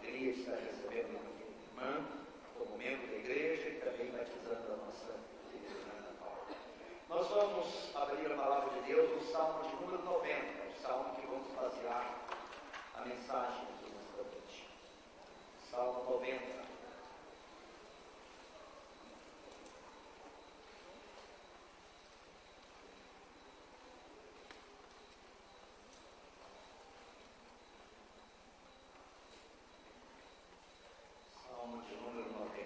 alegria de estar recebendo uma irmã como membro da igreja e também batizando a nossa querida Ana Paula. Nós vamos abrir a palavra de Deus no Salmo de número 90, o salmo que vamos basear a mensagem aqui nesta noite. Salmo 90. Salmo de número 90.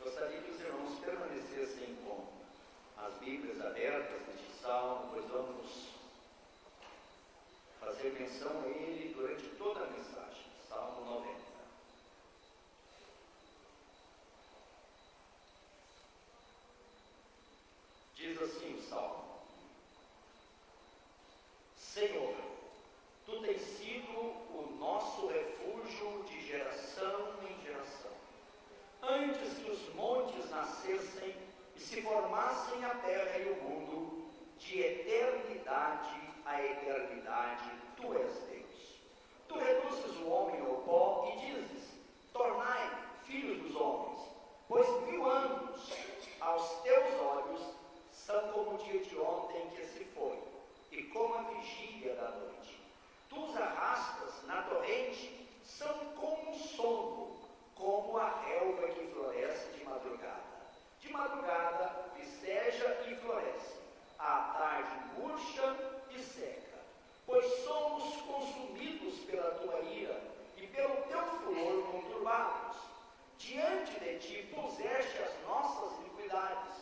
Gostaria que os irmãos permanecessem com as Bíblias abertas neste salmo, pois vamos fazer menção a ele durante toda a mensagem. Salmo 90. Diz assim o salmo: Senhor, Tu tens sido o nosso refúgio de geração em geração. Antes que os montes nascessem e se formassem a terra e o mundo, de eternidade a eternidade, Tu és Deus. Tu reduzes o homem ao pó e dizes: tornai filhos dos homens, pois 1000 anos aos Teus olhos são como o dia de ontem que se foi, e como a vigília da noite. Tu os arrastas na torrente, são como um sono, como a relva que floresce de madrugada. De madrugada viceja e floresce, à tarde murcha e seca. Pois somos consumidos pela Tua ira, e pelo Teu furor conturbados. Diante de Ti puseste as nossas iniquidades,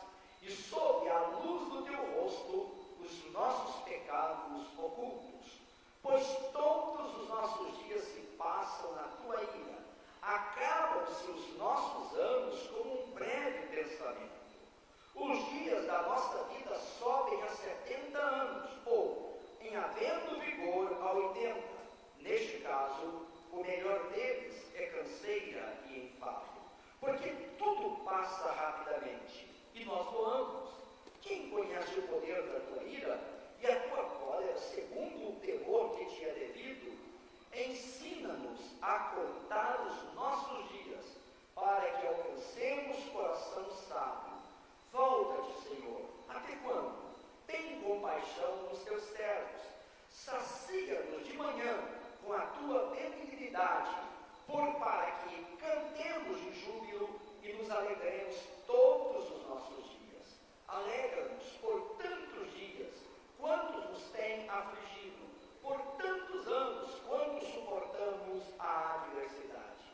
e sob a luz do Teu rosto os nossos pecados ocultos. Pois todos os nossos dias se passam na Tua ira, acabam-se os nossos anos como um breve pensamento. Os dias da nossa vida sobem a 70 anos, ou, em havendo vigor, a 80. Neste caso, o melhor deles é canseira e enfado, porque tudo passa rapidamente, e nós voamos. Quem conhece o poder da Tua ira e a Tua cólera segundo o temor que te é devido? Ensina-nos a contar os nossos dias, para que alcancemos coração sábio. Volta-te, Senhor, até quando? Tem compaixão dos Teus servos. Sacia-nos de manhã com a Tua benignidade, para que cantemos de júbilo e nos alegremos todos os nossos dias. Alegra-nos por tantos dias, quantos nos têm afligido, por tantos anos, quanto suportamos a adversidade.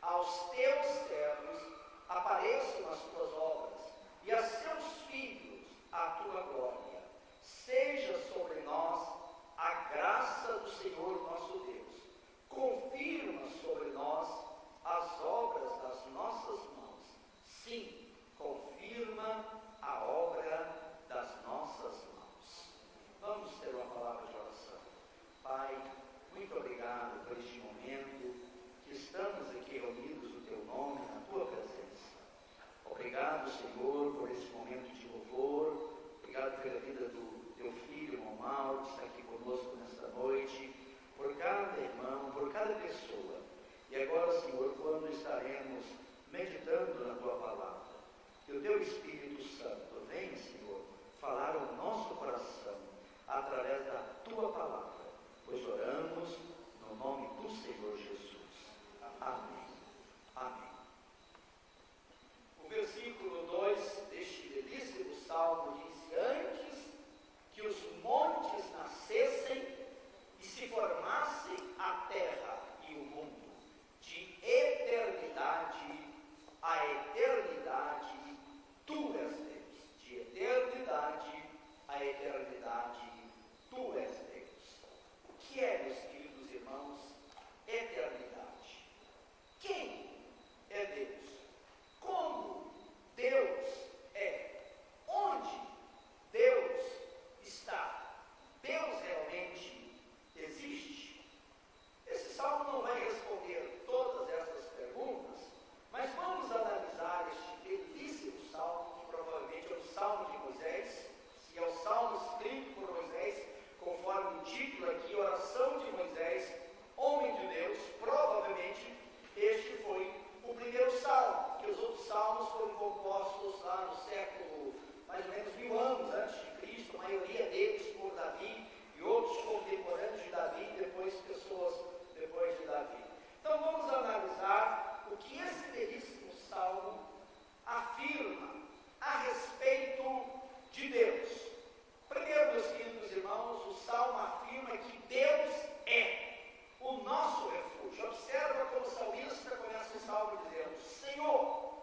Aos Teus servos apareçam as Tuas obras, e a seus filhos a Tua glória. Seja sobre nós a graça do Senhor nosso Deus. Confirma sobre nós as obras das nossas mãos. Sim, confirma a obra das nossas mãos. Vamos ter uma palavra de oração. Pai, muito obrigado por este momento que estamos aqui reunidos no Teu nome, na Tua presença. Obrigado, Senhor, por esse momento de louvor. Obrigado pela vida do Teu filho, irmão Mauro, que está aqui conosco nesta noite, por cada irmão, por cada pessoa. E agora, Senhor, quando estaremos meditando na Tua palavra, que o Teu Espírito Santo venha, Senhor, falar ao nosso coração através da Tua palavra, pois oramos no nome do Senhor Jesus. Amém. Amém. O versículo 2 deste belíssimo salmo diz: antes que os montes nascessem e se formasse a terra e o mundo, de eternidade a eternidade, Tu és Deus. De eternidade a eternidade, Tu és Deus. O que é, meus queridos irmãos, eternidade? Quem é Deus? Como Deus é? Onde Deus está? Deus realmente existe? Esse salmo não vai responder todas essas perguntas, mas vamos analisar este belíssimo salmo, que provavelmente é o salmo de Davi e outros contemporâneos de Davi, depois pessoas depois de Davi. Então vamos analisar o que esse belíssimo salmo afirma a respeito de Deus. Primeiro, meus queridos irmãos, o salmo afirma que Deus é o nosso refúgio. Observa como o salmista começa o salmo dizendo: Senhor,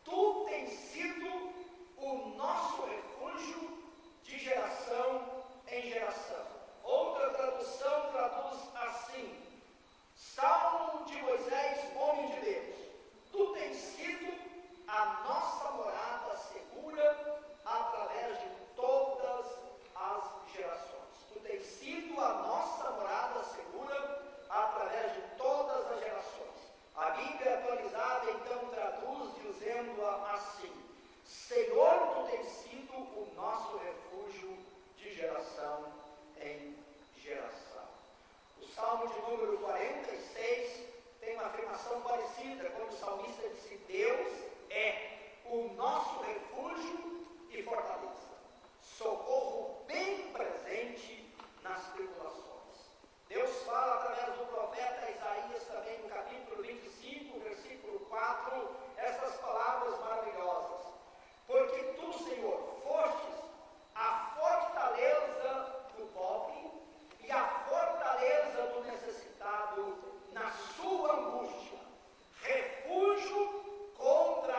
Tu tens sido o nosso refúgio de geração em geração. Outra tradução traduz assim: Salmo de Moisés, homem de Deus, Tu tens sido a nossa morada segura através de todas as gerações. Tu tens sido a nossa morada segura através de todas as gerações. A Bíblia atualizada então traduz dizendo-a assim: Senhor, Tu tens sido o nosso refúgio de geração em geração. O Salmo de número 46 tem uma afirmação parecida, quando o salmista disse: Deus é o nosso refúgio e fortaleza, socorro bem presente nas tribulações. Deus fala através do profeta Isaías também no capítulo 25, versículo 4, essas palavras maravilhosas: Porque Tu, Senhor, fostes a fortaleza do pobre e a fortaleza do necessitado na sua angústia, refúgio contra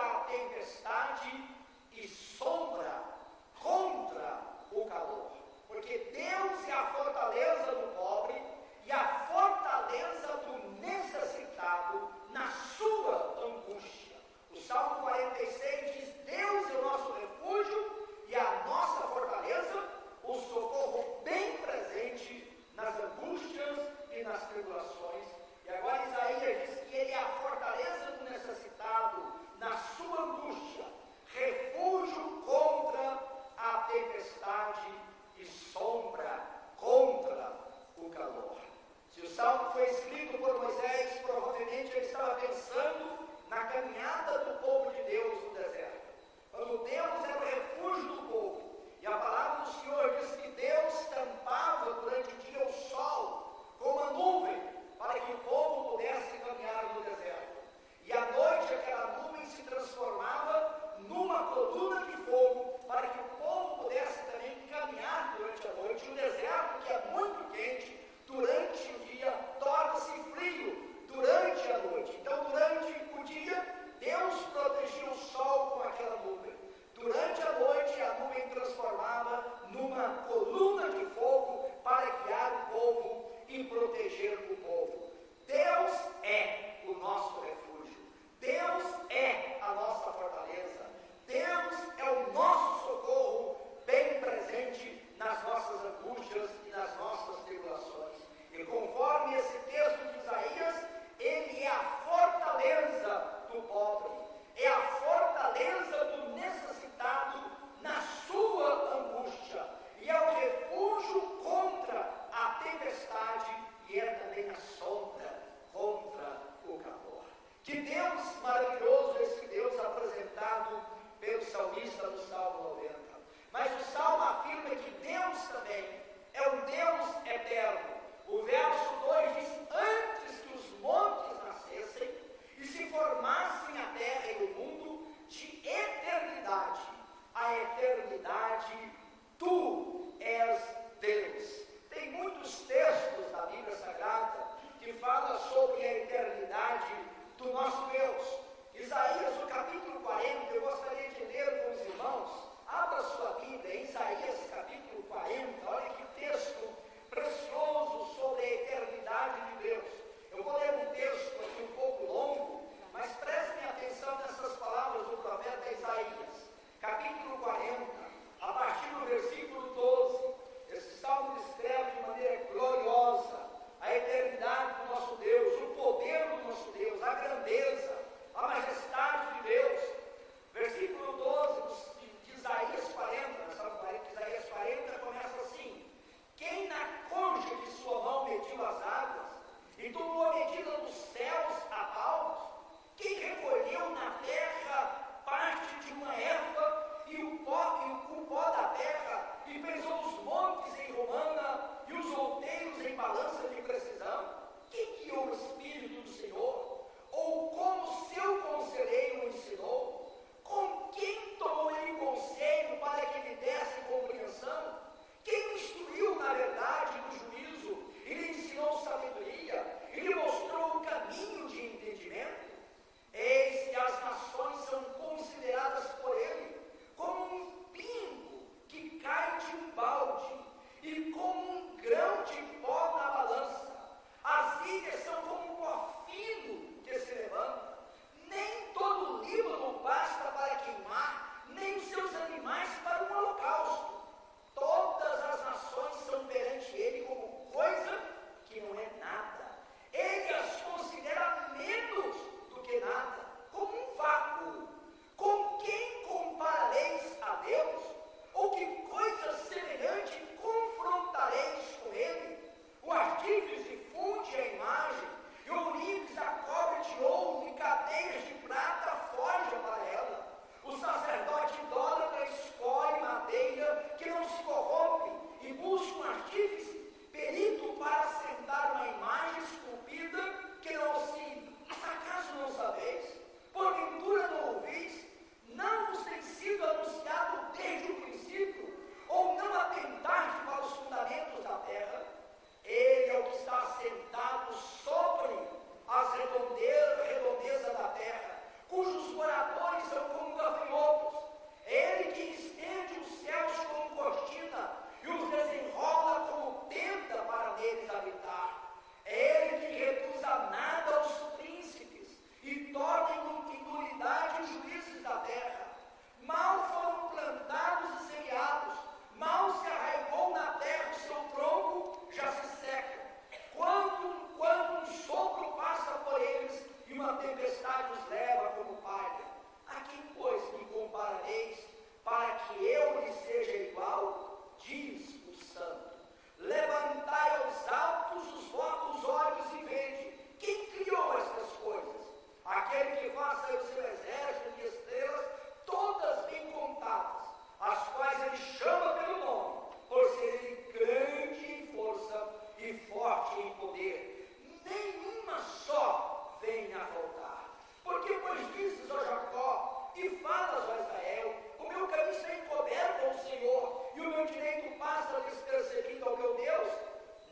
ao teu Deus?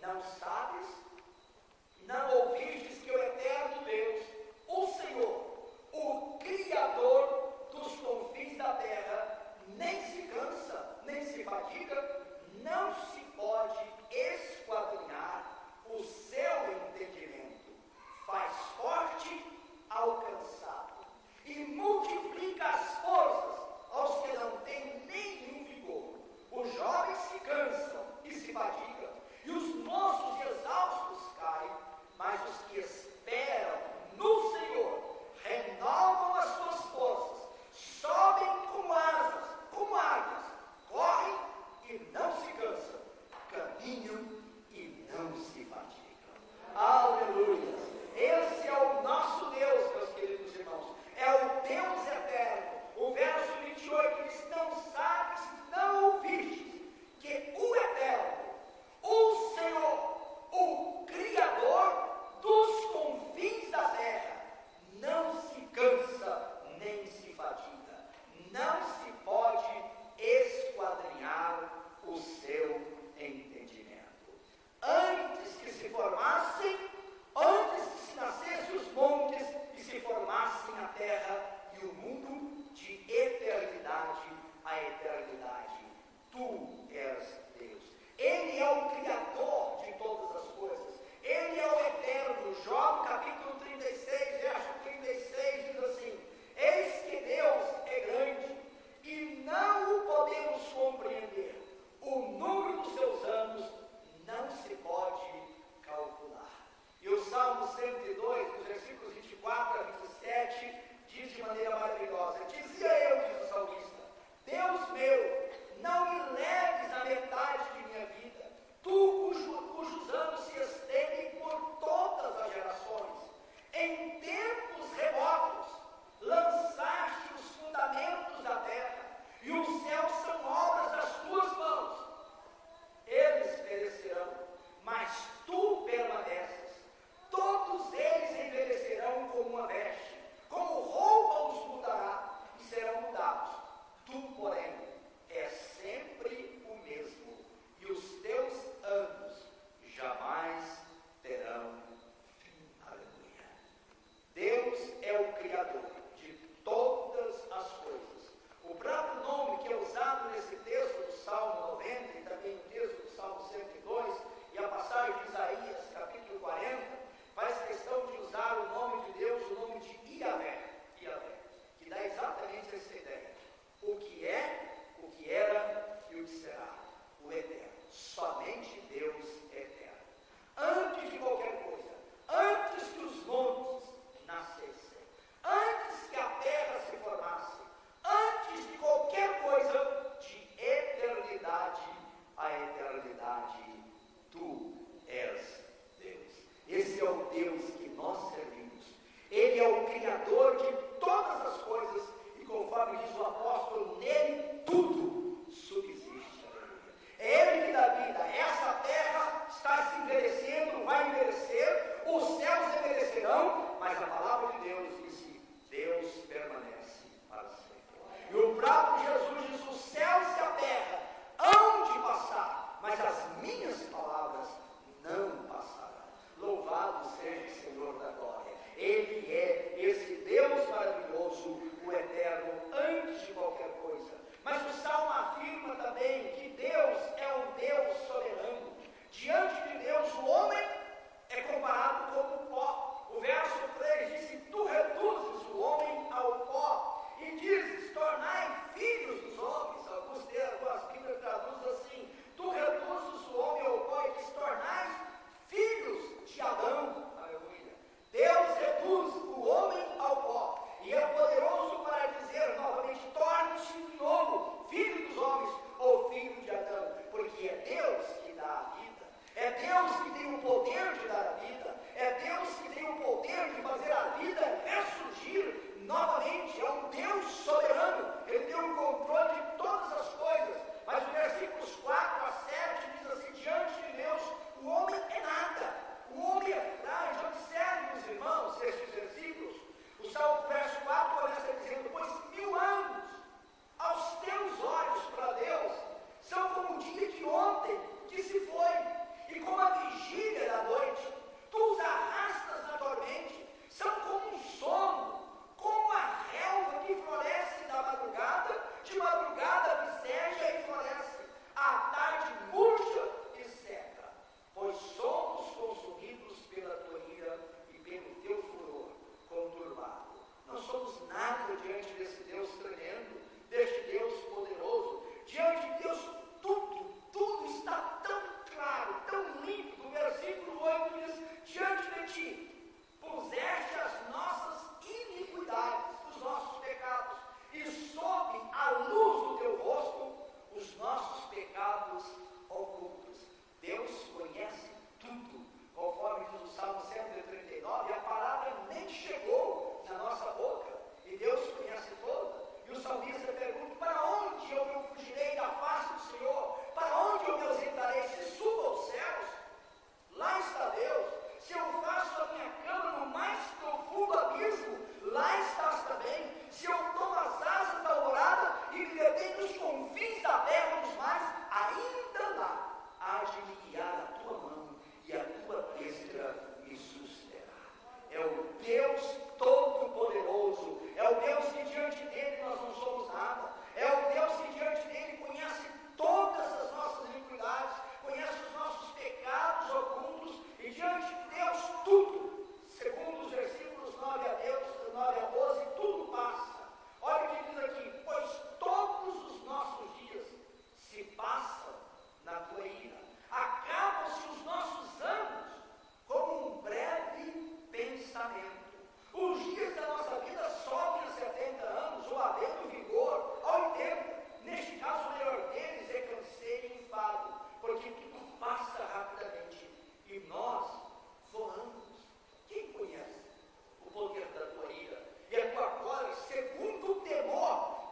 Não sabes? Não ouvistes que o eterno Deus, o Senhor, o Criador dos confins da terra, nem se cansa, nem se fadiga? Não se pode esquadrinhar o seu entendimento. Faz forte ao cansado e multiplica as forças aos que não têm nenhum vigor. Os jovens se cansam e se fadigam, e os moços exaustos caem, mas os que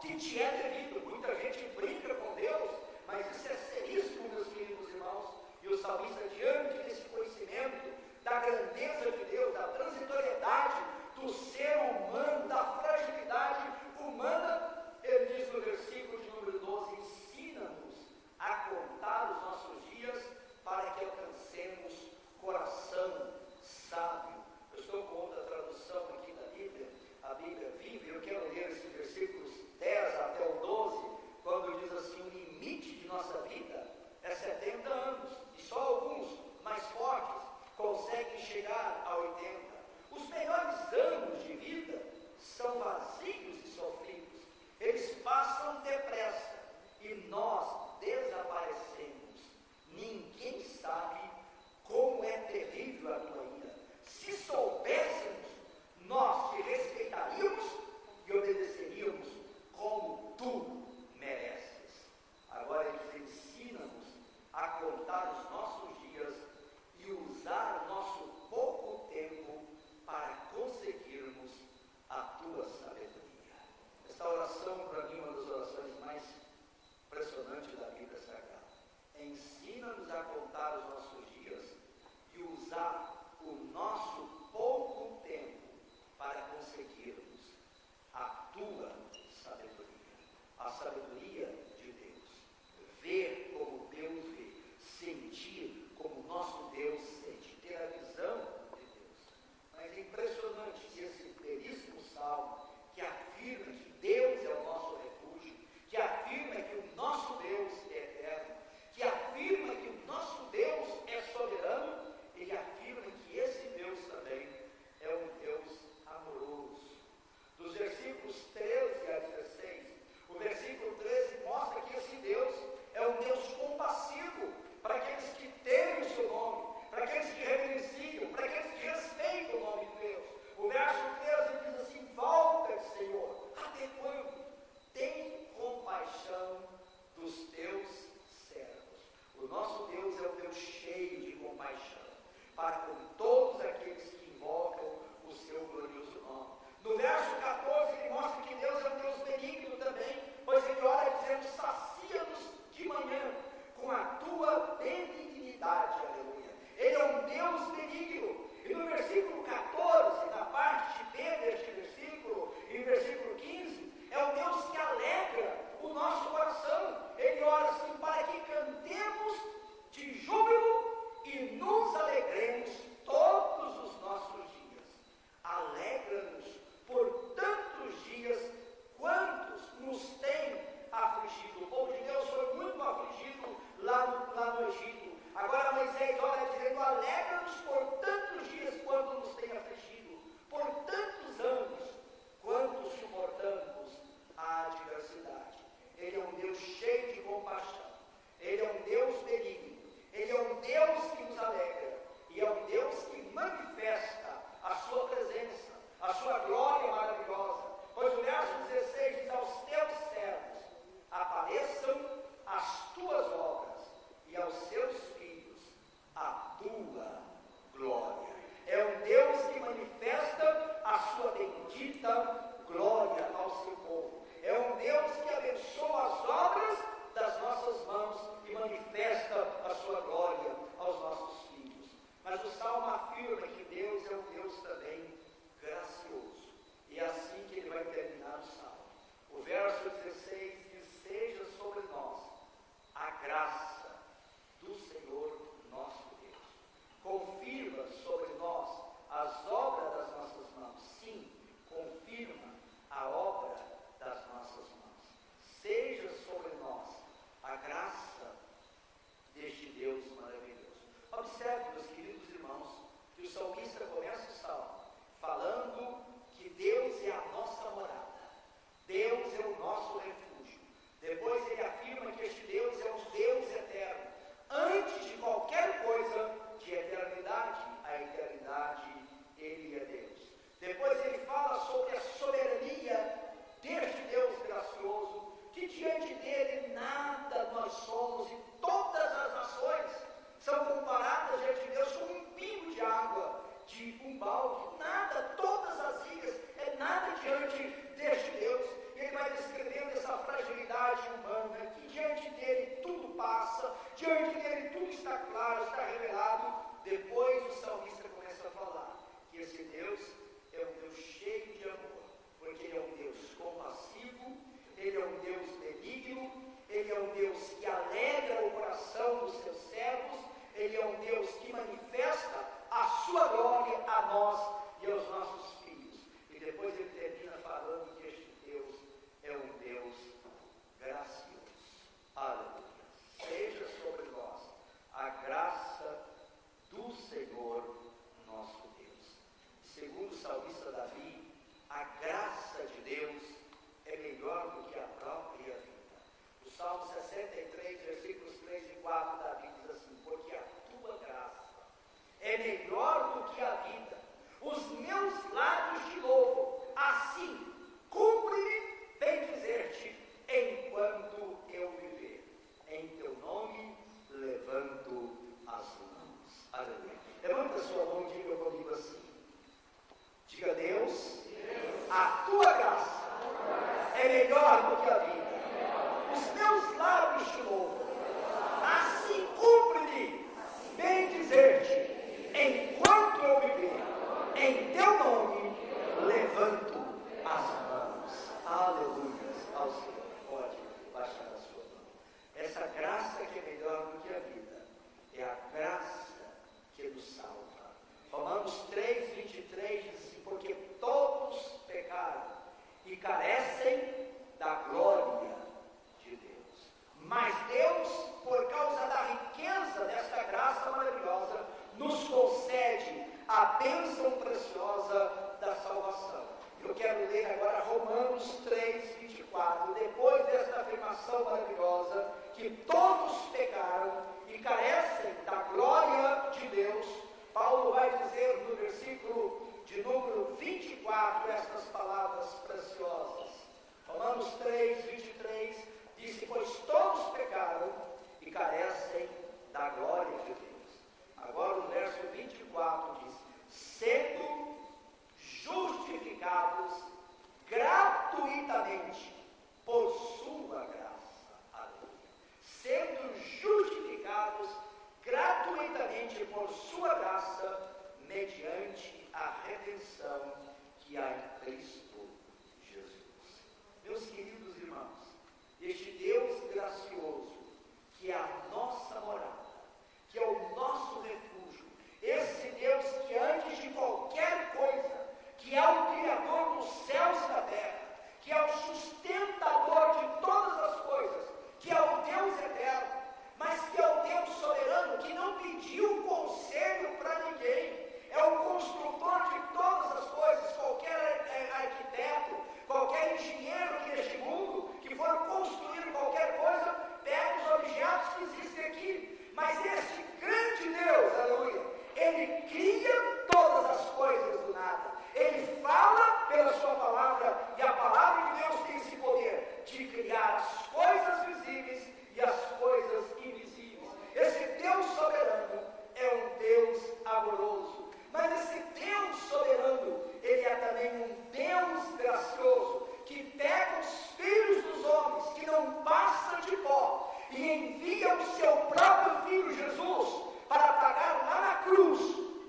que te é devido. Muita gente brinca com Deus, mas isso é seríssimo, meus queridos irmãos. E o salmista, diante desse conhecimento da grandeza de Deus, da transitoriedade do ser humano, da fragilidade humana, ele diz no versículo de número 12: ensina-nos a contar os nossos dias para que alcancemos coração sábio. Eu estou com outra tradução aqui da Bíblia, a Bíblia Viva. Eu quero ler esses versículos 10 até o 12, quando diz assim: o limite de nossa vida é 70 anos, e só alguns mais fortes conseguem chegar a 80. Os melhores anos de vida são vazios e sofridos, eles passam depressa e nós desaparecemos. Ninguém sabe como é terrível a tua ira. Se soubéssemos, nós te respeitaríamos e obedeceríamos como tu mereces. Agora ele ensina-nos a contar os nossos dias e usar o nosso pouco tempo para conseguirmos a tua sabedoria. Esta oração, para mim, é uma das orações mais impressionantes da Bíblia Sagrada. Ensina-nos a contar os nossos dias e usar o nosso pouco tempo para conseguirmos a tua sabedoria. A sabedoria de Deus. Ver como Deus vê. Sentir como nosso Deus sente. Ter a visão de Deus. Mas é impressionante que esse belíssimo salmo, que afirma que Deus é o nosso refúgio, que afirma que o nosso Deus é eterno, que afirma que o nosso Deus é soberano, ele afirma que esse Deus também está revelado, depois o salmista começa a falar que esse Deus é um Deus cheio de amor, porque Ele é um Deus compassivo, Ele é um Deus benigno, Ele é um Deus que alegra o coração dos seus servos, Ele é um Deus que manifesta a sua glória a nós e aos nossos filhos. E depois ele termina falando que este Deus é um Deus gracioso. Aleluia. Seja sobre nós a graça do Senhor nosso Deus. Segundo o salmista Davi, a graça de Deus é melhor do que a própria vida. O Salmo 63, versículos 3 e 4, Davi diz assim: porque a tua graça é melhor do que a vida. Os meus lábios te louvam, assim cumpre-me bem dizer-te, enquanto eu viver. Em teu nome levanto as mãos. Aleluia. Levanta a sua mão e diga comigo assim. Diga: Deus, a tua graça é melhor do que a vida. Os meus lábios te louvam, assim cumpre-me bem dizer-te, enquanto eu viver. Em teu nome levanto as mãos. Aleluia ao Senhor. Pode baixar a sua mão. Essa graça que é melhor do que a vida é a graça que nos salva. Romanos 3, 23 diz assim: porque todos pecaram e carecem da glória de Deus. Mas Deus, por causa da riqueza desta graça maravilhosa, nos concede a bênção preciosa da salvação. Eu quero ler agora Romanos 3, 24. Depois desta afirmação maravilhosa, que todos pecaram e carecem da glória de Deus, Paulo vai dizer no versículo de número 24 estas palavras preciosas. Romanos 3, 23 diz que pois todos pecaram e carecem da glória de Deus. Agora o verso 24 diz: sendo justificados gratuitamente por sua graça. Aleluia. Sendo justificados gratuitamente por sua graça, mediante a redenção que há em Cristo Jesus. Meus queridos irmãos, este Deus gracioso, que é a nossa morada, que é o nosso refúgio, esse Deus que antes de qualquer coisa, que é o Criador dos céus e da terra, que é o sustentador de todas as coisas, que é o Deus eterno, mas que é o Deus soberano, que não pediu conselho para ninguém, é o construtor de todas as coisas. Qualquer arquiteto, qualquer engenheiro aqui neste mundo, que for construir qualquer coisa, pega os objetos que existem aqui, mas este grande Deus, aleluia, Ele cria todas as coisas do nada. Ele fala pela sua palavra, e a palavra de Deus tem esse poder de criar as coisas visíveis e as coisas invisíveis. Esse Deus soberano é um Deus amoroso, mas esse Deus soberano, Ele é também um Deus gracioso, que pega os filhos dos homens, que não passam de pó, e envia o seu próprio Filho Jesus para pagar lá na cruz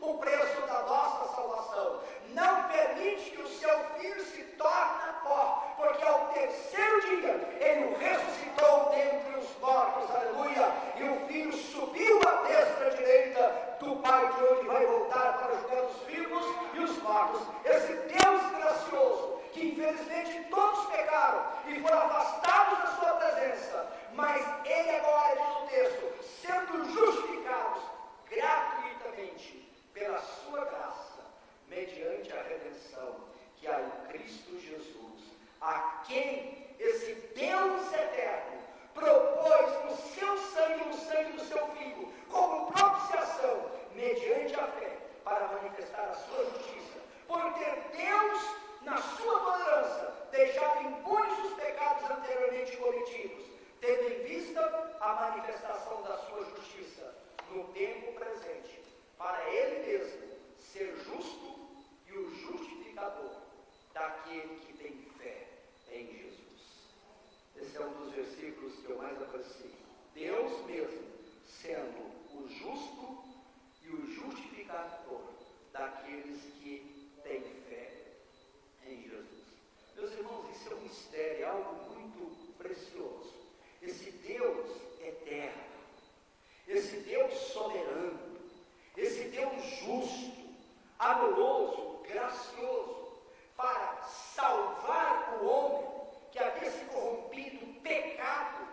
o preço da nossa salvação. Não permite que o seu Filho se torne pó, porque ao terceiro dia Ele o ressuscitou dentre os mortos, aleluia, e o Filho subiu à destra direita do Pai, de onde vai voltar para julgar os vivos e os mortos. Esse Deus gracioso, que infelizmente todos pecaram e foram afastados da sua presença, mas Ele agora, diz o texto, sendo justificados gratuitamente pela sua graça, mediante a redenção que há em Cristo Jesus, a quem esse Deus eterno propôs no seu sangue, no sangue do seu Filho, como propiciação, mediante a fé, para manifestar a sua justiça, por ter Deus, na sua tolerância, deixado impunes os pecados anteriormente cometidos, tendo em vista a manifestação da sua justiça no tempo presente, para Ele mesmo ser justo e o justificador daquele que tem fé em Jesus. Esse é um dos versículos que eu mais aprecio. Deus mesmo sendo o justo justificador daqueles que têm fé em Jesus. Meus irmãos, isso é um mistério, é algo muito precioso. Esse Deus eterno, esse Deus soberano, esse Deus justo, amoroso, gracioso, para salvar o homem que havia se corrompido, pecado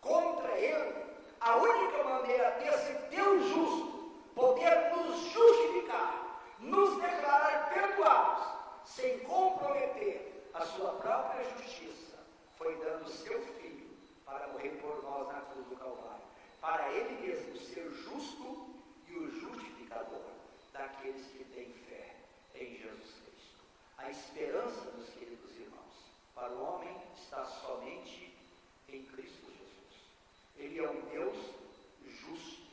contra ele, a única maneira desse Deus justo poder nos justificar, nos declarar perdoados, sem comprometer a sua própria justiça, foi dando seu Filho para morrer por nós na cruz do Calvário, para ele mesmo ser justo e o justificador daqueles que têm fé em Jesus Cristo. A esperança, meus queridos irmãos, para o homem está somente em Cristo Jesus. Ele é um Deus justo,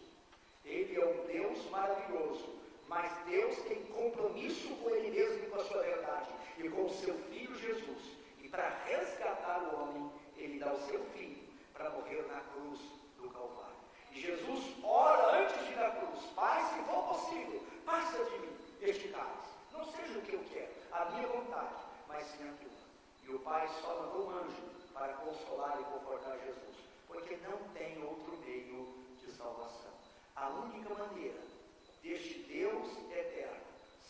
ele é um Deus maravilhoso, mas Deus tem compromisso com ele mesmo e com a sua verdade e com o seu Filho Jesus. E para resgatar o homem, ele dá o seu Filho para morrer na cruz do Calvário. E Jesus ora antes de ir na cruz: Pai, se for possível, passa de mim este cálice. Não seja o que eu quero, a minha vontade, mas sim a tua. E o Pai só mandou um anjo para consolar e confortar Jesus, porque não tem outro meio de salvação. A única maneira deste Deus eterno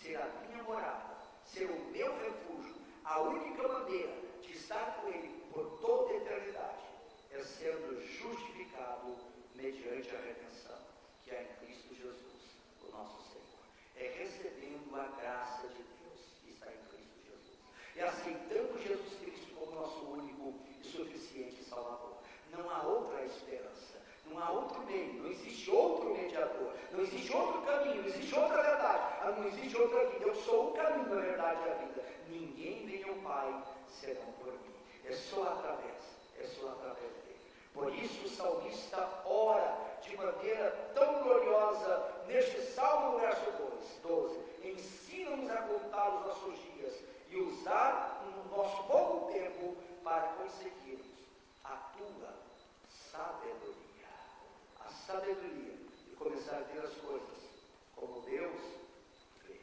ser a minha morada, ser o meu refúgio, a única maneira de estar com Ele por toda a eternidade é sendo justificado mediante a redenção, que é em Cristo Jesus, o nosso Senhor. É recebendo a graça de Deus que está em Cristo Jesus. É aceitando Jesus Cristo como nosso único e suficiente Salvador. Não há outra esperança, não há outro meio, não existe outro mediador, não existe outro caminho, não existe outra verdade, não existe outra vida. Eu sou o caminho, a verdade e a vida. Ninguém vem ao Pai senão por mim. É só através dele. Por isso o salmista ora de maneira tão gloriosa neste Salmo, no verso 12: ensina-nos a contar os nossos dias e usar o nosso pouco tempo para conseguirmos a tua sabedoria. A sabedoria de começar a ver as coisas como Deus vê,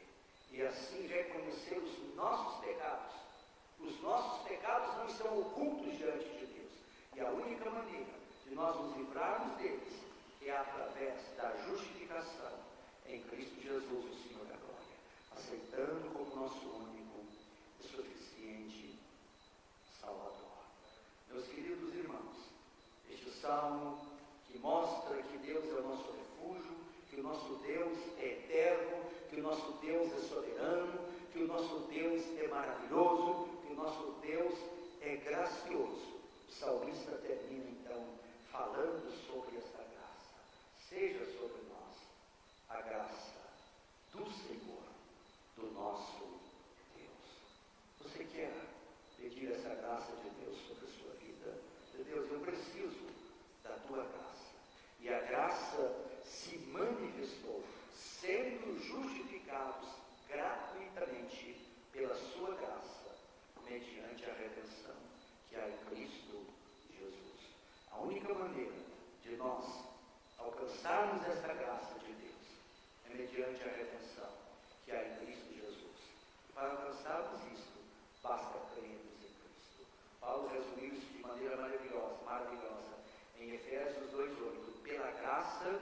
e assim reconhecer os nossos pecados. Os nossos pecados não estão ocultos diante de Deus, e a única maneira de nós nos livrarmos deles é através da justificação em Cristo Jesus, o Senhor da glória, aceitando como nosso único e suficiente Salvador. Meus queridos irmãos, este salmo que mostra que Deus é o nosso refúgio, que o nosso Deus é eterno, que o nosso Deus é soberano, que o nosso Deus é maravilhoso, que o nosso Deus é gracioso. O salmista termina então falando sobre esta graça. Seja sobre nós a graça do Senhor, do nosso Deus. Você quer pedir essa graça de Deus sobre a sua vida? Deus, eu preciso da tua graça. E a graça se manifestou, sendo justificados gratuitamente pela sua graça, mediante a redenção que há em Cristo Jesus. A única maneira de nós alcançarmos essa graça de Deus é mediante a redenção que há em Cristo Jesus. E para alcançarmos isto, basta crermos em Cristo. Paulo resumiu isso de maneira maravilhosa, em Efésios 2:8. Pela graça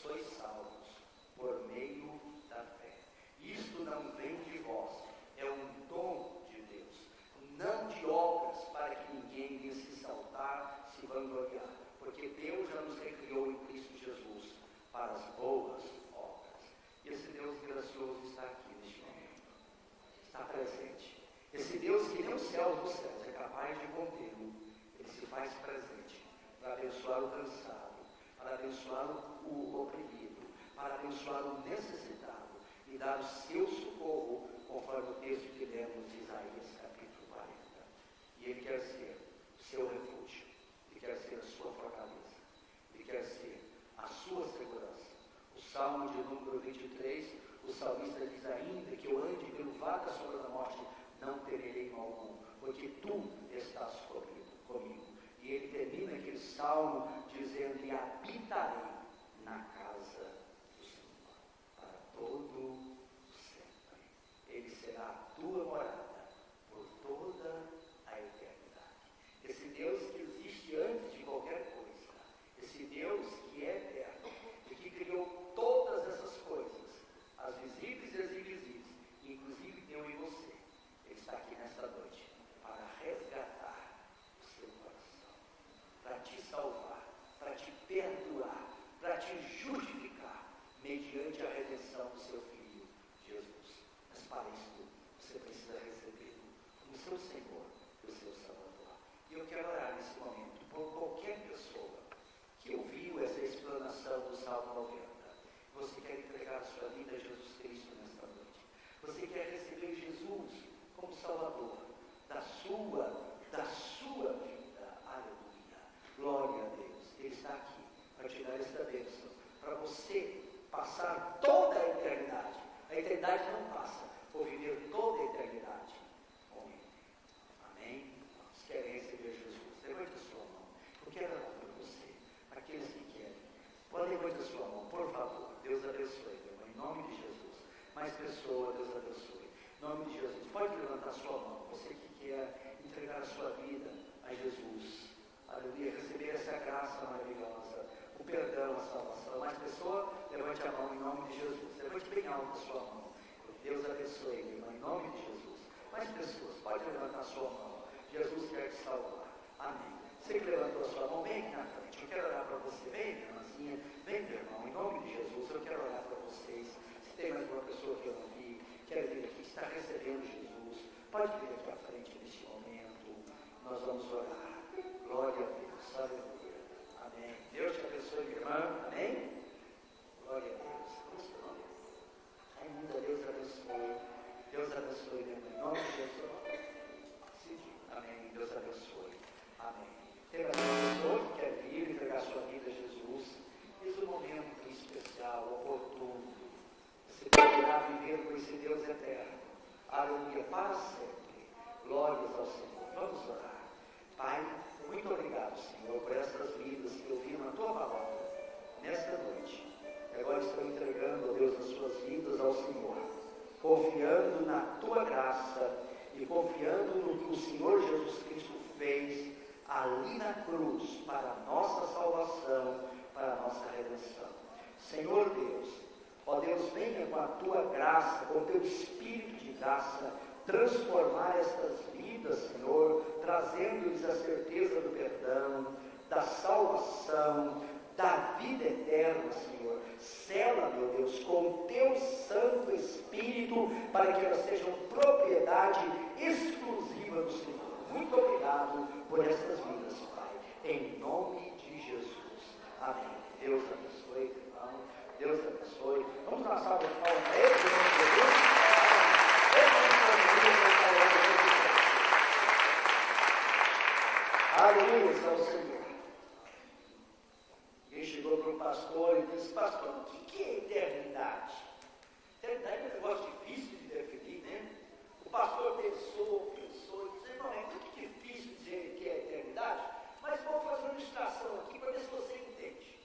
sois salvos, por meio da fé. Isto não vem de vós, é um dom de Deus, não de obras, para que ninguém venha se exaltar, se vangloriar, porque Deus já nos recriou em Cristo Jesus para as boas obras. E esse Deus gracioso está aqui neste momento, está presente. Esse Deus que nem os céus dos céus é capaz de contê-lo, ele se faz presente para abençoar o cansado, para abençoar o oprimido, para abençoar o necessitado e dar o seu socorro, conforme o texto que lemos de Isaías capítulo 40. E ele quer ser o seu refúgio, ele quer ser a sua fortaleza, ele quer ser a sua segurança. O Salmo de número 23, o salmista diz: ainda que eu ande pelo vale da sombra da morte, não temerei mal algum, porque tu estás comigo. E ele termina aquele salmo dizendo: e habitarei na casa do Senhor para todo salvar, para te perdoar, para te justificar, mediante a redenção do seu Filho, Jesus. Mas para isso, você precisa recebê-lo como seu Senhor e o seu Salvador. E eu quero orar nesse momento por qualquer pessoa que ouviu essa explanação do Salmo 90. Você quer entregar a sua vida a Jesus Cristo nesta noite. Você quer receber Jesus como Salvador da sua vida. Aleluia. Glória a Deus. Ele está aqui para te dar esta bênção, para você passar toda a eternidade. A eternidade não passa, por viver toda a eternidade com Ele. Amém? Vocês querem receber Jesus? Levante a sua mão. Eu quero orar por você. Aqueles que querem, pode levantar a sua mão, por favor. Deus abençoe, meu irmão, em nome de Jesus. Mais pessoas, Deus abençoe. Em nome de Jesus. Pode levantar a sua mão. Você que quer entregar a sua vida a Jesus. Aleluia. Receber essa graça maravilhosa. O perdão, a salvação. Mais pessoa, levante a mão em nome de Jesus. Levante bem alto a sua mão. Deus abençoe, meu irmão, em nome de Jesus. Mais pessoas, pode levantar a sua mão. Jesus quer te salvar. Amém. Você que levantou a sua mão, vem aqui na frente. Eu quero orar para você. Vem, minha irmãzinha. Vem, meu irmão, em nome de Jesus. Eu quero orar para vocês. Se tem mais uma pessoa que eu não vi, quer vir aqui, está recebendo Jesus, pode vir aqui à frente neste momento. Nós vamos orar. Glória a Deus. Aleluia. Amém. Deus te abençoe, minha irmã. Amém. Glória a Deus. Como seu nome? Ainda Deus abençoe. Deus abençoe, meu irmão. Em nome de Jesus. Amém. Deus abençoe. Amém. Tem mais uma pessoa que quer vir entregar sua vida a Jesus. Esse é um momento especial, oportuno. Você poderá viver com esse Deus eterno. Aleluia. Para sempre. Glórias ao Senhor. Vamos orar. Pai, muito obrigado, Senhor, por essas vidas que ouviram a tua palavra nesta noite. E agora estão entregando, ó Deus, as suas vidas ao Senhor, confiando na tua graça e confiando no que o Senhor Jesus Cristo fez ali na cruz para a nossa salvação, para a nossa redenção. Senhor Deus, ó Deus, venha com a tua graça, com o teu espírito de graça, transformar estas vidas, Senhor, trazendo-lhes a certeza do perdão, da salvação, da vida eterna, Senhor. Sela, meu Deus, com o teu Santo Espírito, para que elas sejam propriedade exclusiva do Senhor. Muito obrigado por estas vidas, Pai, em nome de Jesus. Amém. Deus abençoe, irmão. Deus abençoe. Vamos dar uma salva de palmas para ele, em nome de Jesus. Aleluia ao Senhor. Ele chegou para o pastor e disse: pastor, o que é eternidade? Eternidade é um negócio difícil de definir, né? O pastor pensou e disse: irmão, é muito difícil dizer que é eternidade, mas vou fazer uma ilustração aqui para ver se você entende.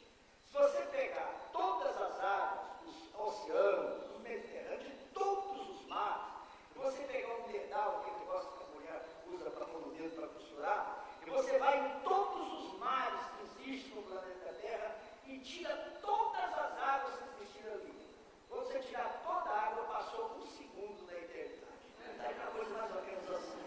Se você pegar todas as águas, os oceanos, os mediterrâneos, todos os mares, e você pegar um pedal, aquele negócio que a mulher usa para pôr o dedo para costurar, e você vai em todos os mares que existem no planeta Terra e tira todas as águas que existiram ali. Quando você tirar toda a água, passou um segundo da eternidade. É uma coisa mais ou menos assim.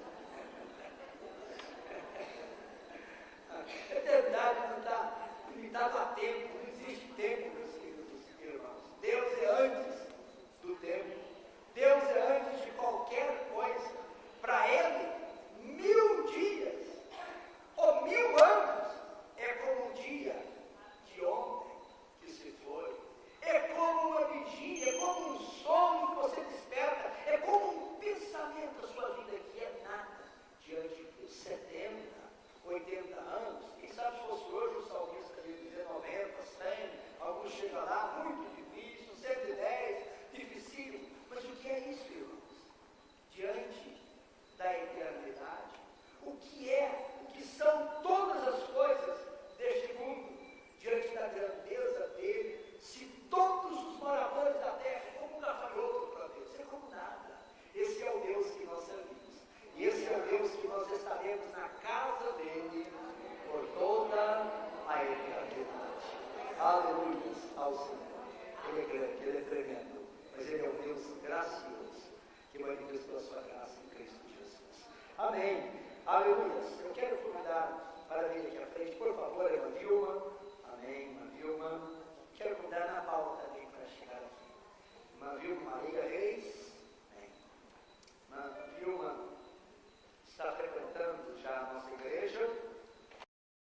A eternidade não está limitada a tempo, não existe tempo, meus queridos irmãos. Deus é antes do tempo. Deus é antes de qualquer coisa. Para Ele, 1000 dias ou 1000 anos é como um dia de ontem que se foi. É como uma vigília, é como um sono que você desperta, é como um pensamento. A sua vida aqui é nada diante de 70, 80 anos. Quem sabe se fosse hoje o salmista ia dizer 90, 100, alguns chegam lá, muito difícil, 110, dificílimo. Mas o que é isso, irmãos? Diante da eternidade, o que são todas as coisas deste mundo, diante da grandeza dele, se todos os moradores da terra, como um gafanhoto para Deus, é como nada. Esse é o Deus que nós servimos, e esse é o Deus que nós estaremos na casa dele por toda a eternidade. Aleluia ao Senhor. Ele é grande, ele é tremendo, mas ele é um Deus gracioso, que manifestou a sua graça em Cristo Jesus. Amém. Aleluia. Eu quero convidar para vir